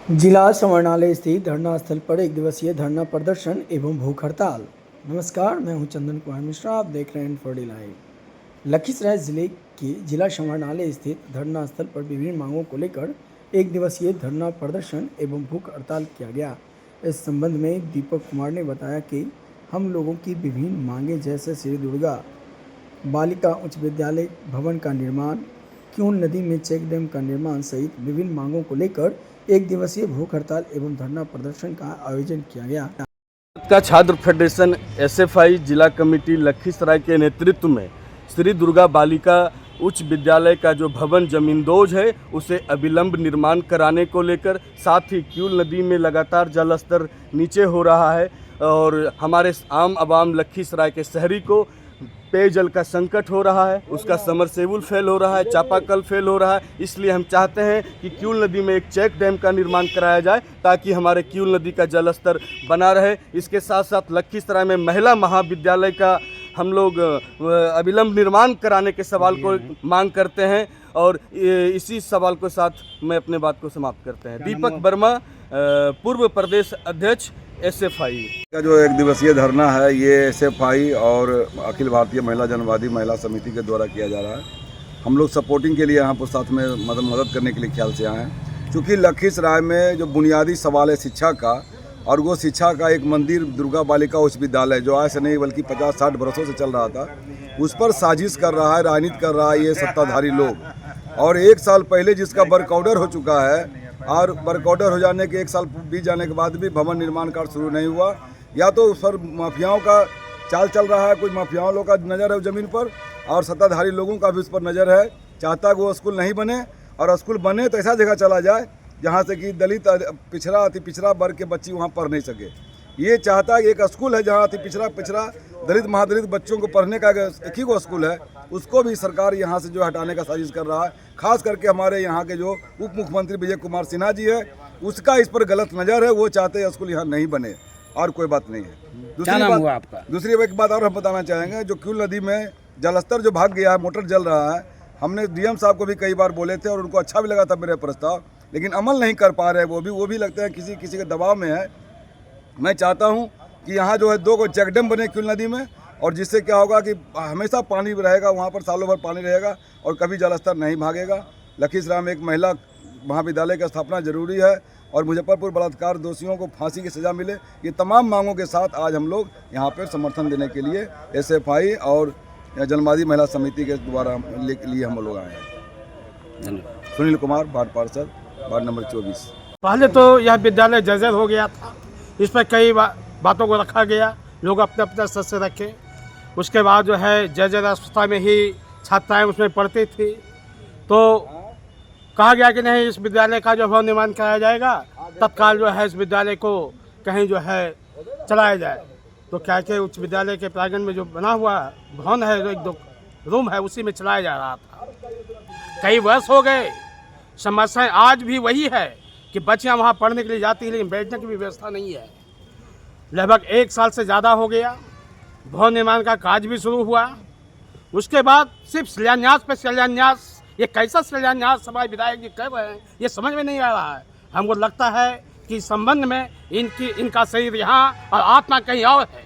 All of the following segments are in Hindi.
जिला समाहरणालय स्थित धरना स्थल पर एक दिवसीय धरना प्रदर्शन एवं भूख हड़ताल। नमस्कार, मैं हूं चंदन कुमार मिश्रा। आप देख रहे हैं इन्फो लाइव। लखीसराय जिले के जिला समाहरणालय स्थित धरना स्थल पर विभिन्न मांगों को लेकर एक दिवसीय धरना प्रदर्शन एवं भूख हड़ताल किया गया। इस संबंध में दीपक कुमार ने बताया कि हम लोगों की विभिन्न मांगें जैसे श्री दुर्गा बालिका उच्च विद्यालय भवन का निर्माण, क्यूल नदी में चेक डैम का निर्माण सहित विभिन्न मांगों को लेकर एक दिवसीय भूख हड़ताल एवं धरना प्रदर्शन का आयोजन किया गया। का छात्र फेडरेशन एसएफआई जिला कमेटी लखीसराय के नेतृत्व में श्री दुर्गा बालिका उच्च विद्यालय का जो भवन जमींदोज है उसे अविलंब निर्माण कराने को लेकर, साथ ही क्यूल नदी में लगातार जल स्तर नीचे हो रहा है और हमारे आम आवाम लखीसराय के शहरी को पेयजल का संकट हो रहा है, उसका समरसेबुल फेल हो रहा है, चापाकल फेल हो रहा है। इसलिए हम चाहते हैं कि क्यूल नदी में एक चेक डैम का निर्माण कराया जाए ताकि हमारे क्यूल नदी का जल स्तर बना रहे। इसके साथ साथ लखीसराय में महिला महाविद्यालय का हम लोग अविलंब निर्माण कराने के सवाल को मांग करते हैं और इसी सवाल के साथ मैं अपने बात को समाप्त करते हैं। दीपक वर्मा, पूर्व प्रदेश अध्यक्ष एसएफआई का जो एक दिवसीय धरना है ये एसएफआई और अखिल भारतीय महिला जनवादी महिला समिति के द्वारा किया जा रहा है। हम लोग सपोर्टिंग के लिए यहाँ पर साथ में मदद करने के लिए ख्याल से आए हैं, क्योंकि लखीसराय में जो बुनियादी सवाल है शिक्षा का, और वो शिक्षा का एक मंदिर दुर्गा बालिका उच्च विद्यालय जो आज से नहीं बल्कि 50-60 बरसों से चल रहा था, उस पर साजिश कर रहा है, राजनीति कर रहा है ये सत्ताधारी लोग। और एक साल पहले जिसका वर्क ऑर्डर हो चुका है और वर्क ऑर्डर हो जाने के एक साल बीत जाने के बाद भी भवन निर्माण कार्य शुरू नहीं हुआ, या तो उस पर माफियाओं का चाल चल रहा है, कुछ माफियाओं लोगों का नज़र है ज़मीन पर और सत्ताधारी लोगों का भी उस पर नज़र है। चाहता है कि वो स्कूल नहीं बने, और स्कूल बने तो ऐसा जगह चला जाए जहाँ से कि दलित पिछड़ा अति पिछड़ा वर्ग के बच्चे वहाँ पढ़ नहीं सके। ये चाहता है कि एक स्कूल है जहाँ अति पिछड़ा दलित महादलित बच्चों को पढ़ने का एक ही वो स्कूल है, उसको भी सरकार यहाँ से जो हटाने का साजिश कर रहा है। खास करके हमारे यहाँ के जो उप मुख्यमंत्री विजय कुमार सिन्हा जी है, उसका इस पर गलत नज़र है। वो चाहते हैं स्कूल यहाँ नहीं बने, और कोई बात नहीं है। दूसरी एक बात और हम बताना चाहेंगे, जो क्यूल नदी में जलस्तर जो भाग गया है, मोटर जल रहा है, हमने डीएम साहब को भी कई बार बोले थे और उनको अच्छा भी लगा था मेरा प्रस्ताव, लेकिन अमल नहीं कर पा रहे हैं। वो भी लगता है किसी के दबाव में है। मैं चाहता हूं कि यहाँ जो है 2 चेक डैम बने क्यूल नदी में, और जिससे क्या होगा कि हमेशा पानी रहेगा वहाँ पर, सालों भर पानी रहेगा और कभी जलस्तर नहीं भागेगा। लखीसराय में एक महिला महाविद्यालय की स्थापना जरूरी है और मुजफ्फरपुर बलात्कार दोषियों को फांसी की सज़ा मिले। ये तमाम मांगों के साथ आज हम लोग यहाँ पर समर्थन देने के लिए एसएफआई और जनवादी महिला समिति के द्वारा लिए हम लोग आए हैं। सुनील कुमार, वार्ड पार्षद, वार्ड नंबर 24। पहले तो यह विद्यालय जर्जर हो गया था, इस पर कई बातों को रखा गया, लोग अपने अपने स्तर से रखे। उसके बाद जो है जर्जर अवस्था में ही छात्राएं उसमें पढ़ती थी, तो कहा गया कि नहीं इस विद्यालय का जो भवन निर्माण कराया जाएगा, तत्काल जो है इस विद्यालय को कहीं जो है चलाया जाए। तो क्या कि उच्च विद्यालय के प्रांगण में जो बना हुआ भवन है, जो 1-2 रूम है, उसी में चलाया जा रहा था। कई वर्ष हो गए, समस्या आज भी वही है कि बच्चियां वहां पढ़ने के लिए जाती हैं लेकिन बैठने की भी व्यवस्था नहीं है। लगभग 1 साल से ज़्यादा हो गया, भवन निर्माण का कार्य भी शुरू हुआ, उसके बाद सिर्फ शिलान्यास पे शिलान्यास। ये कैसा शिलान्यास हमारे विधायक जी कर रहे हैं, ये समझ में नहीं आ रहा है। हमको लगता है कि इस संबंध में इनका शरीर यहाँ और आत्मा कहीं और है।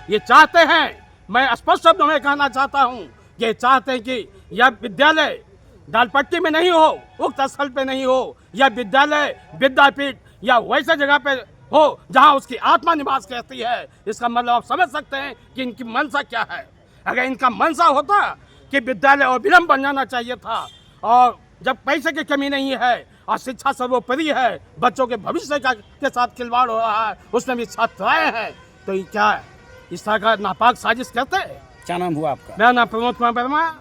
ये चाहते हैं, मैं स्पष्ट शब्दों में कहना चाहता हूँ, ये चाहते हैं कि यह विद्यालय दालपट्टी में नहीं हो, उक्त स्थल पे नहीं हो, यह विद्यालय विद्यापीठ या वैसे जगह पे हो जहां उसकी आत्मा निवास करती है। इसका मतलब आप समझ सकते हैं कि इनकी मंशा क्या है। अगर इनका मंशा होता कि विद्यालय अविलंब बन जाना चाहिए था, और जब पैसे की कमी नहीं है और शिक्षा सर्वोपरि है, बच्चों के भविष्य के साथ खिलवाड़ हो रहा है, उसमें भी छात्राएँ हैं, तो ये क्या है, इस तरह का नापाक साजिश करते हैं। क्या नाम हुआ आपका? मेरा नाम प्रमोद कुमार वर्मा,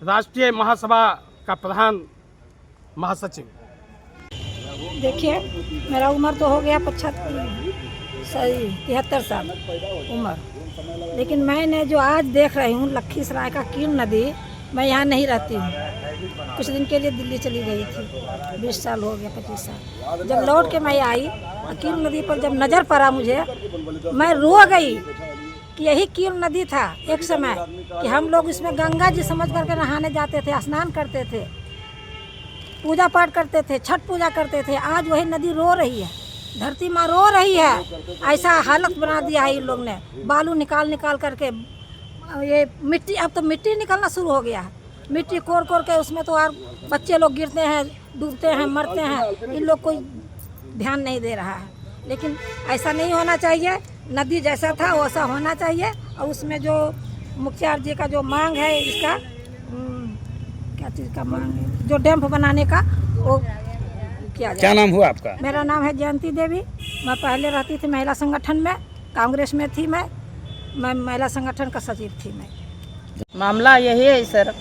राष्ट्रीय महासभा का प्रधान महासचिव। देखिए, मेरा उम्र तो हो गया 73 साल उम्र, लेकिन मैंने जो आज देख रही हूँ लखीसराय का क्यूल नदी, मैं यहाँ नहीं रहती हूँ। कुछ दिन के लिए दिल्ली चली गई थी, 20 साल हो गया, 25 साल। जब लौट के मैं आई, क्यूल नदी पर जब नज़र पड़ा मुझे, मैं रो गई कि यही क्यूल नदी था एक समय कि हम लोग इसमें गंगा जी समझ करके नहाने जाते थे, स्नान करते थे। पूजा पाठ करते थे, छठ पूजा करते थे। आज वही नदी रो रही है, धरती माँ रो रही है। ऐसा हालत बना दिया है इन लोग ने, बालू निकाल निकाल करके। ये मिट्टी, अब तो मिट्टी निकलना शुरू हो गया है। मिट्टी कोर कोर के उसमें तो और बच्चे लोग गिरते हैं, डूबते हैं, मरते हैं। इन लोग कोई ध्यान नहीं दे रहा है। लेकिन ऐसा नहीं होना चाहिए। नदी जैसा था वैसा होना चाहिए। और उसमें जो मुखिया जी का जो मांग है, इसका क्या चीज़ का मांग है, जो डैम बनाने का, वो किया जाए। क्या नाम हुआ आपका? मेरा नाम है जयंती देवी। मैं पहले रहती थी महिला संगठन में, कांग्रेस में थी। मैं महिला संगठन का सचिव थी। मैं मामला यही है सर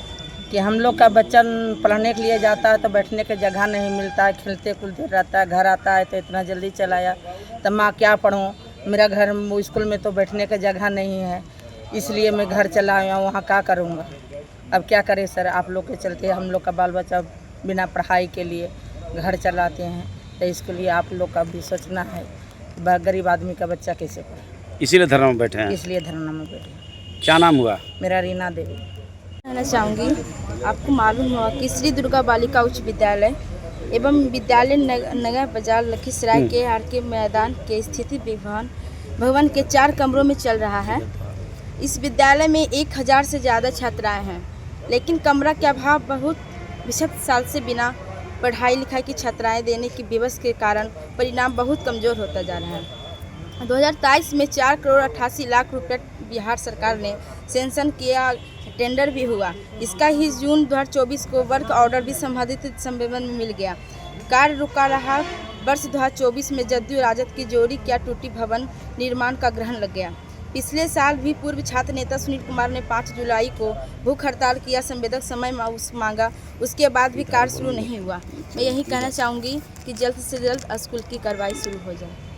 कि हम लोग का बच्चा पढ़ने के लिए जाता है तो बैठने की जगह नहीं मिलता है, खेलते कूदते रहता है। घर आता है तो इतना जल्दी चलाया, तब माँ क्या पढ़ूँ, मेरा घर स्कूल में तो बैठने की जगह नहीं है, इसलिए मैं घर चला आया हूँ। वहाँ क्या करूँगा, अब क्या करें सर। आप लोग के चलते हम लोग का बाल बच्चा बिना पढ़ाई के लिए घर चलाते हैं, तो इसके लिए आप लोग का भी सोचना है, गरीब आदमी का बच्चा कैसे पढ़े। इसीलिए धरना में बैठे हैं। इसलिए धरना में बैठे। क्या नाम हुआ? मेरा रीना देवी। कहना चाहूँगी, आपको मालूम हुआ कि श्री दुर्गा बालिका उच्च विद्यालय एवं विद्यालय नगर बाजार लखीसराय के आर.के. मैदान के स्थिति भवन के 4 कमरों में चल रहा है। इस विद्यालय में 1000 से ज़्यादा छात्राएं हैं, लेकिन कमरा के अभाव बहुत 20 साल से बिना पढ़ाई लिखाई की छात्राएं देने की विवश के कारण परिणाम बहुत कमज़ोर होता जा रहा है। 2023 में 4 करोड़ 88 लाख रुपए बिहार सरकार ने सेंक्शन किया, टेंडर भी हुआ। इसका ही जून 2024 को वर्क ऑर्डर भी संबंधित संबंध में मिल गया। कार्य रुका रहा। वर्ष 2024 में जदयू राजद की जोड़ी क्या टूटी भवन निर्माण का ग्रहण लग गया। पिछले साल भी पूर्व छात्र नेता सुनील कुमार ने 5 जुलाई को भूख हड़ताल किया, संवेदक समय मांगा, उसके बाद भी कार्य शुरू नहीं हुआ। मैं यही कहना चाहूँगी कि जल्द से जल्द स्कूल की कार्रवाई शुरू हो जाए।